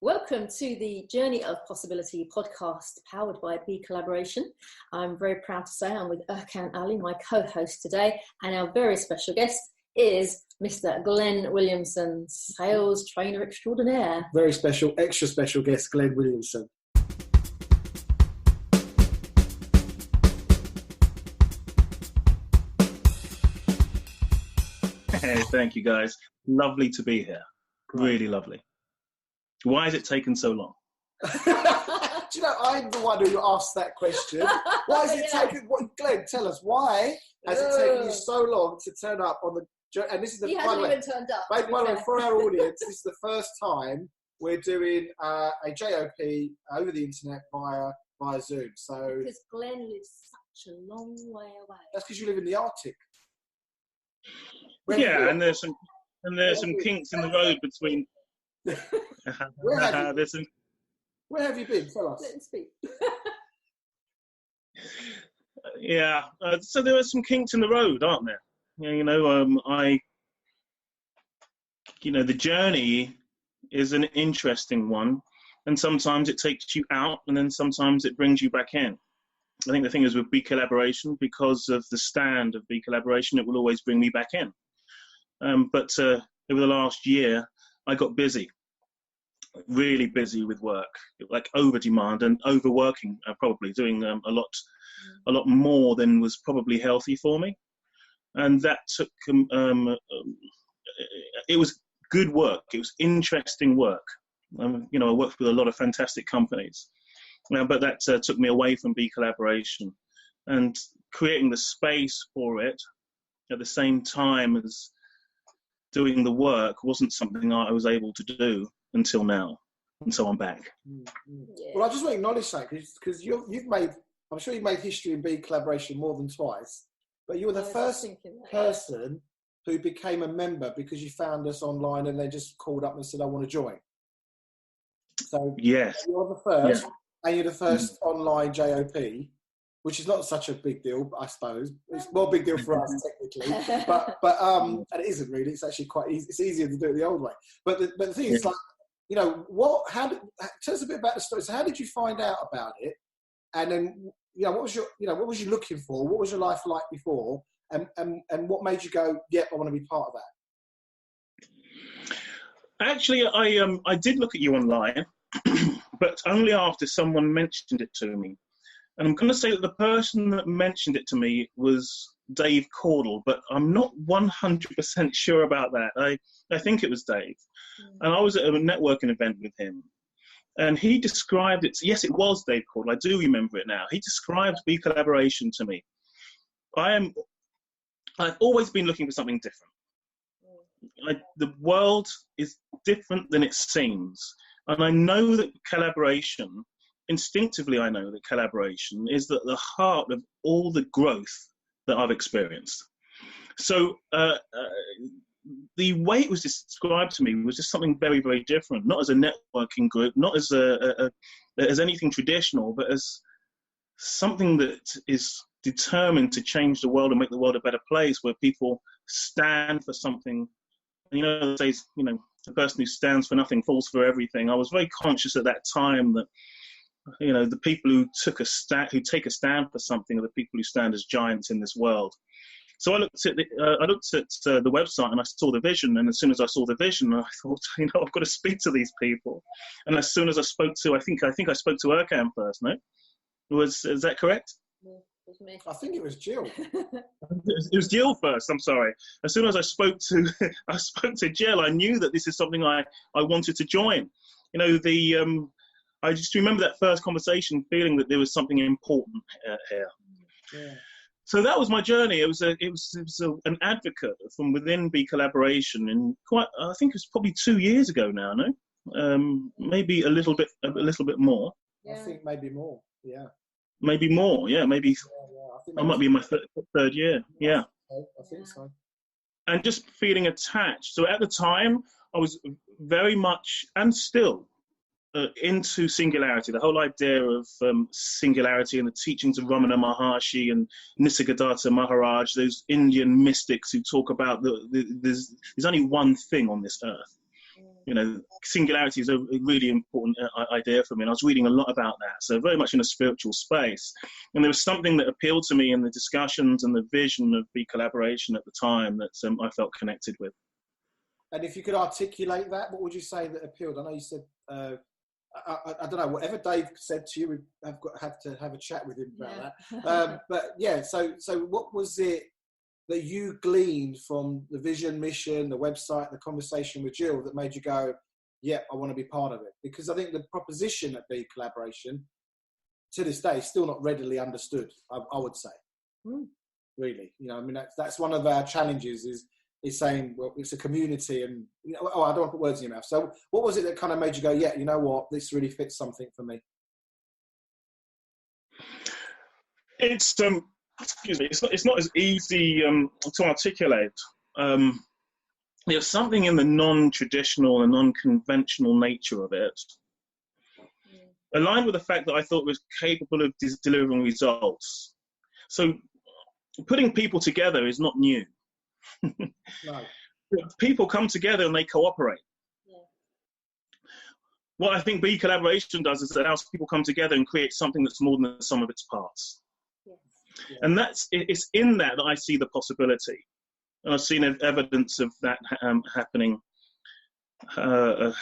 Welcome to the Journey of Possibility podcast powered by BeCollaboration. I'm very proud to say I'm with Erkan Ali, my co-host today, and our very special guest is Mr. Glen Williamson, sales trainer extraordinaire. Very special, extra special guest, Glen Williamson. Hey, thank you guys. Lovely to be here. Really lovely. Why has it taken so long? Do you know, I'm the one who asked that question. Why has it taken... Glen, tell us, why has it taken you so long to turn up on the... And this is the... He hasn't even turned up. By the way, for our audience, this is the first time we're doing a JOP over the internet via Zoom. So because Glen lives such a long way away. That's because you live in the Arctic. Yeah, and there's some kinks in the road between... Where have you been? Tell us. Let him speak. Yeah, so there are some kinks in the road, aren't there? The journey is an interesting one, and sometimes it takes you out, and then sometimes it brings you back in. I think the thing is with BeCollaboration, because of the stand of BeCollaboration, it will always bring me back in. But over the last year, I got busy, really busy with work, like over demand and overworking, probably doing a lot more than was probably healthy for me. And that took, it was good work. It was interesting work. I worked with a lot of fantastic companies, but that took me away from BeCollaboration, and creating the space for it at the same time as doing the work wasn't something I was able to do until now, and so I'm back. Yeah. Well, I just want to acknowledge that because I'm sure you've made history in BeCollaboration more than twice, but you were the first person who became a member because you found us online and they just called up and said, I want to join. So yes, you're the first, and you're the first online JOP, which is not such a big deal, I suppose. It's more a big deal for us, technically. But and it isn't really. It's actually quite easy. It's easier to do it the old way. But the thing is, like, tell us a bit about the story. So how did you find out about it? And then, what was you looking for? What was your life like before? And what made you go, yep, I want to be part of that? Actually, I did look at you online, but only after someone mentioned it to me. And I'm going to say that the person that mentioned it to me was Dave Caudle, but I'm not 100% sure about that. I think it was Dave. And I was at a networking event with him. And he described it. Yes, it was Dave Caudle. I do remember it now. He described BeCollaboration to me. I've always been looking for something different. The world is different than it seems. And I know that collaboration... Instinctively, I know that collaboration is at the heart of all the growth that I've experienced. So the way it was described to me was just something very, very different, not as a networking group, not as as anything traditional, but as something that is determined to change the world and make the world a better place, where people stand for something. And, the person who stands for nothing falls for everything. I was very conscious at that time that the people who take a stand for something are the people who stand as giants in this world. So I looked at the website and I saw the vision. And as soon as I saw the vision, I thought, I've got to speak to these people. And as soon as I spoke to, I think I spoke to Erkan first. No, is that correct? Yeah, it was me. I think it was Jill. It was Jill first. I'm sorry. As soon as I spoke to Jill, I knew that this is something I wanted to join. I just remember that first conversation, feeling that there was something important here. Yeah. So that was my journey. It was an advocate from within BeCollaboration, and I think it was probably 2 years ago now. No, maybe a little bit more. Yeah. I think maybe more. Yeah. Maybe more. Yeah. Maybe. Yeah. I might be in my third year. Yeah. I think so. And just feeling attached. So at the time, I was very much, and still, into singularity, the whole idea of singularity and the teachings of Ramana Maharshi and Nisargadatta Maharaj, those Indian mystics who talk about there's only one thing on this earth. Singularity is a really important idea for me, and I was reading a lot about that, so very much in a spiritual space. And there was something that appealed to me in the discussions and the vision of BeCollaboration at the time that I felt connected with. And if you could articulate that, what would you say that appealed? I know you said, I don't know, whatever Dave said to you, we have to have a chat with him about that. But yeah, so what was it that you gleaned from the vision, mission, the website, the conversation with Jill that made you go, yeah, I want to be part of it? Because I think the proposition at BeCollaboration to this day is still not readily understood, I would say. Really, I mean, that's one of our challenges is saying, well, it's a community, and I don't want to put words in your mouth. So what was it that kind of made you go, yeah, you know what, this really fits something for me? It's excuse me, it's not as easy to articulate. There's something in the non-traditional and non-conventional nature of it, aligned with the fact that I thought it was capable of delivering results. So putting people together is not new. No. People come together and they cooperate. What I think BeCollaboration does is it allows people come together and create something that's more than the sum of its parts. And it's in that I see the possibility. And I've seen evidence of that happening all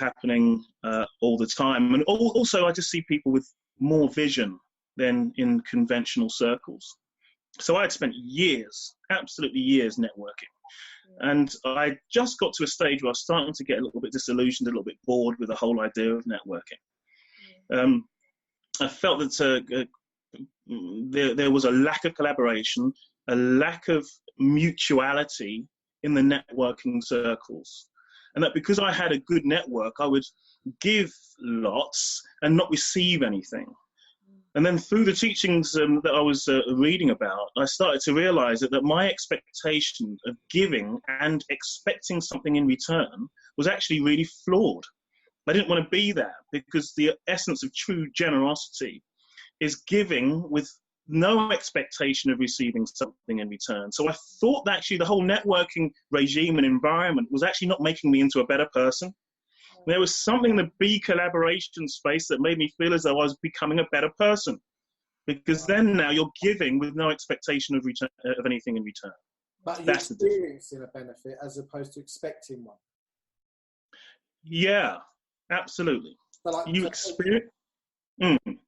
the time. And also I just see people with more vision than in conventional circles. So I had spent years, absolutely years, networking. And I just got to a stage where I was starting to get a little bit disillusioned, a little bit bored with the whole idea of networking. I felt that there was a lack of collaboration, a lack of mutuality in the networking circles. And that because I had a good network, I would give lots and not receive anything. And then through the teachings that I was reading about, I started to realize that my expectation of giving and expecting something in return was actually really flawed. I didn't want to be that, because the essence of true generosity is giving with no expectation of receiving something in return. So I thought that actually the whole networking regime and environment was actually not making me into a better person. There was something in the BeCollaboration space that made me feel as though I was becoming a better person, because then now you're giving with no expectation of anything in return. But you're experiencing a benefit as opposed to expecting one. Yeah, absolutely. So like, you experience.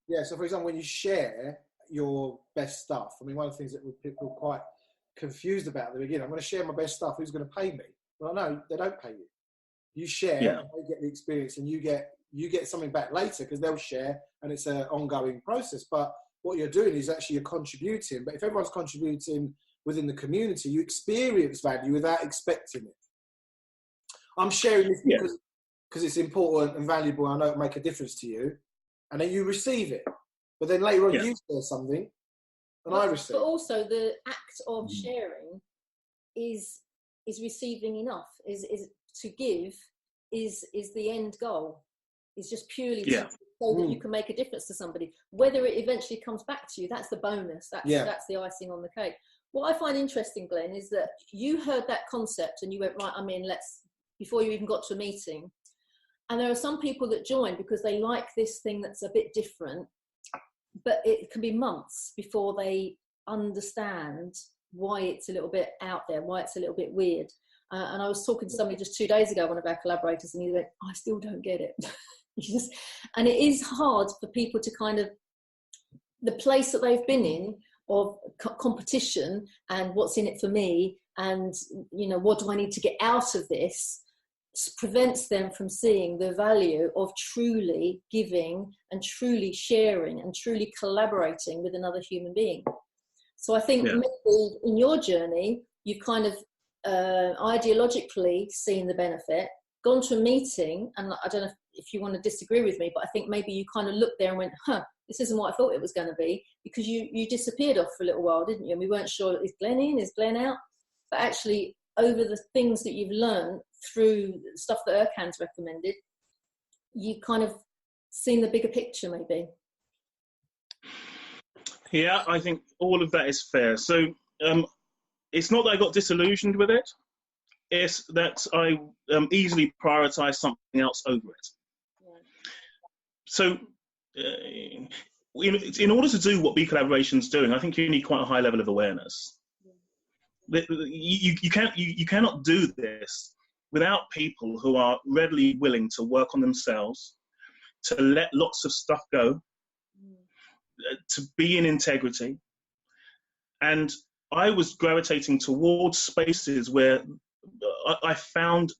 Yeah, so for example, when you share your best stuff, I mean, one of the things that people are quite confused about at the beginning, I'm going to share my best stuff, who's going to pay me? Well, no, they don't pay you. You share, and they get the experience, and you get something back later because they'll share, and it's an ongoing process. But what you're doing is actually you're contributing. But if everyone's contributing within the community, you experience value without expecting it. I'm sharing this because it's important and valuable. I know it'll make a difference to you, and then you receive it. But then later on, you share something, and I receive. But also, the act of sharing is receiving enough. Is to give is the end goal. Is just purely so that you can make a difference to somebody. Whether it eventually comes back to you, that's the bonus. That's the icing on the cake. What I find interesting, Glenn, is that you heard that concept and you went, right, I mean, before you even got to a meeting. And there are some people that join because they like this thing that's a bit different, but it can be months before they understand why it's a little bit out there, why it's a little bit weird. And I was talking to somebody just 2 days ago, one of our collaborators, and he went, I still don't get it. And it is hard for people to kind of, the place that they've been in of competition and what's in it for me, and, what do I need to get out of this, prevents them from seeing the value of truly giving and truly sharing and truly collaborating with another human being. So I think maybe in your journey, you've kind of ideologically seen the benefit, gone to a meeting, and I don't know if you want to disagree with me, but I think maybe you kind of looked there and went, this isn't what I thought it was going to be, because you disappeared off for a little while, didn't you? And we weren't sure, is Glen in, is Glen out? But actually, over the things that you've learned through stuff that Erkan's recommended, you kind of seen the bigger picture, maybe. Yeah, I think all of that is fair. So it's not that I got disillusioned with it. It's that I easily prioritize something else over it. Yeah. So in order to do what BeCollaboration is doing, I think you need quite a high level of awareness. You cannot do this without people who are readily willing to work on themselves, to let lots of stuff go, to be in integrity. And I was gravitating towards spaces where I felt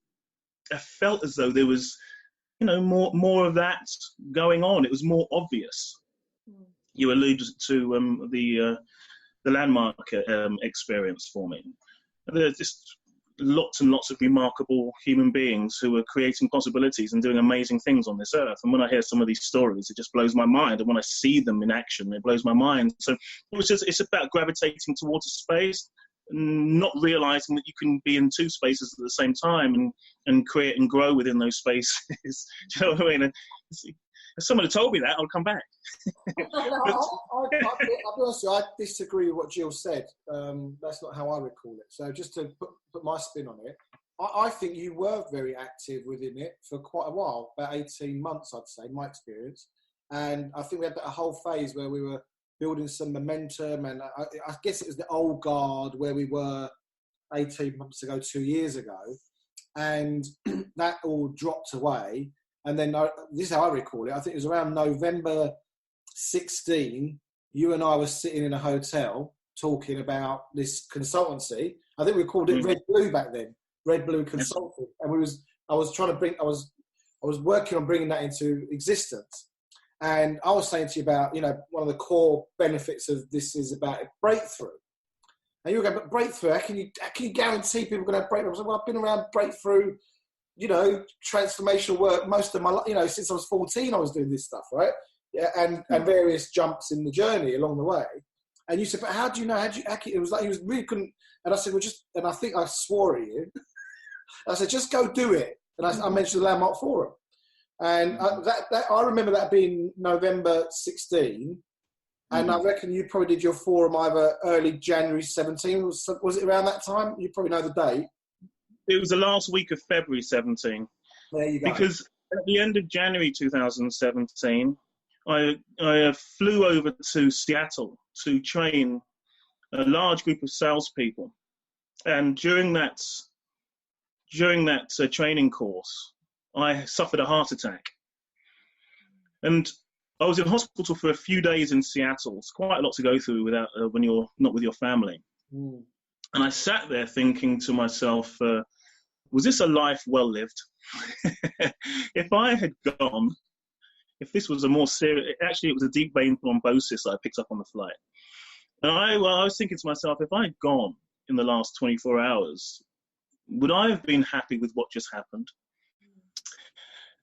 as though there was, more of that going on. It was more obvious. You alluded to the landmark experience for me. There's just lots and lots of remarkable human beings who are creating possibilities and doing amazing things on this earth. And when I hear some of these stories, it just blows my mind. And when I see them in action, it blows my mind. So it's about gravitating towards a space, not realizing that you can be in two spaces at the same time and create and grow within those spaces. Do you know what I mean? If someone had told me that, I'd come back. I'll be honest with you, I disagree with what Jill said. That's not how I recall it. So just to put my spin on it, I think you were very active within it for quite a while, about 18 months, I'd say, my experience. And I think we had that whole phase where we were building some momentum, and I guess it was the old guard where we were 18 months ago, 2 years ago, and that all dropped away. And then this is how I recall it. I think it was around November 16, you and I were sitting in a hotel talking about this consultancy. I think we called it Red Blue back then, Red Blue Consulting. And I was working on bringing that into existence. And I was saying to you about, one of the core benefits of this is about a breakthrough. And you were going, but breakthrough, how can you guarantee people are going to have breakthrough? I was like, well, I've been around breakthrough, transformational work most of my life, since I was 14, I was doing this stuff, right? Yeah, and various jumps in the journey along the way. And you said, but how do you know? It was like, he was really couldn't. And I said, well, and I think I swore at you. I said, just go do it. And I mentioned the Landmark Forum. And I remember that being November 16. And I reckon you probably did your forum either early January 17. Was it around that time? You probably know the date. It was the last week of February 17. There you go. Because at the end of January 2017, I flew over to Seattle to train a large group of salespeople. And during that training course, I suffered a heart attack. And I was in hospital for a few days in Seattle. It's quite a lot to go through when you're not with your family. And I sat there thinking to myself, was this a life well lived? If I had gone, if this was a more serious, actually it was a deep vein thrombosis I picked up on the flight. And I was thinking to myself, if I had gone in the last 24 hours, would I have been happy with what just happened?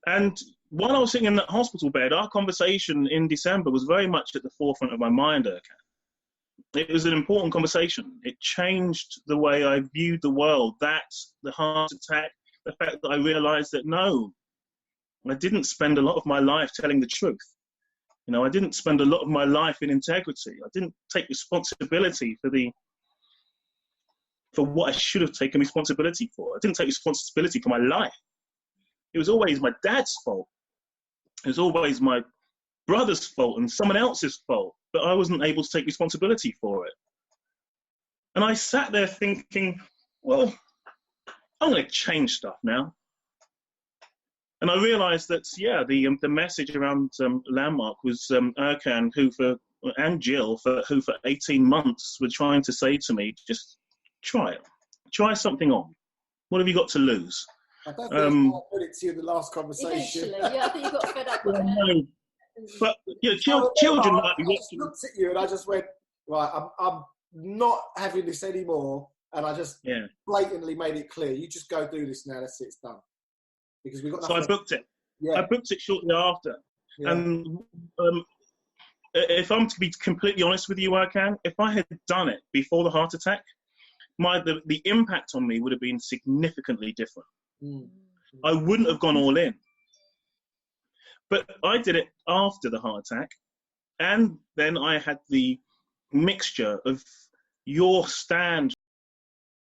And while I was sitting in that hospital bed, our conversation in December was very much at the forefront of my mind, Erkan. It was an important conversation. It changed the way I viewed the world. That, the heart attack, the fact that I realized that no, I didn't spend a lot of my life telling the truth. I didn't spend a lot of my life in integrity. I didn't take responsibility for what I should have taken responsibility for. I didn't take responsibility for my life. It was always my dad's fault. It was always my brother's fault and someone else's fault, but I wasn't able to take responsibility for it. And I sat there thinking, well, I'm going to change stuff now. And I realized that, the message around Landmark was Erkan, and Jill, who for 18 months were trying to say to me, just try it. Try something on. What have you got to lose? I don't think I put it to you in the last conversation. Eventually, I think you got fed up with it. But children might be watching. I just looked at you and I just went, right, I'm not having this anymore. And I just blatantly made it clear. You just go do this now. That's it. It's done. Because we got. So I booked it. Yeah. I booked it shortly after. Yeah. And if I'm to be completely honest with you, if I had done it before the heart attack, the impact on me would have been significantly different. I wouldn't have gone all in. But I did it after the heart attack, and then I had the mixture of your stand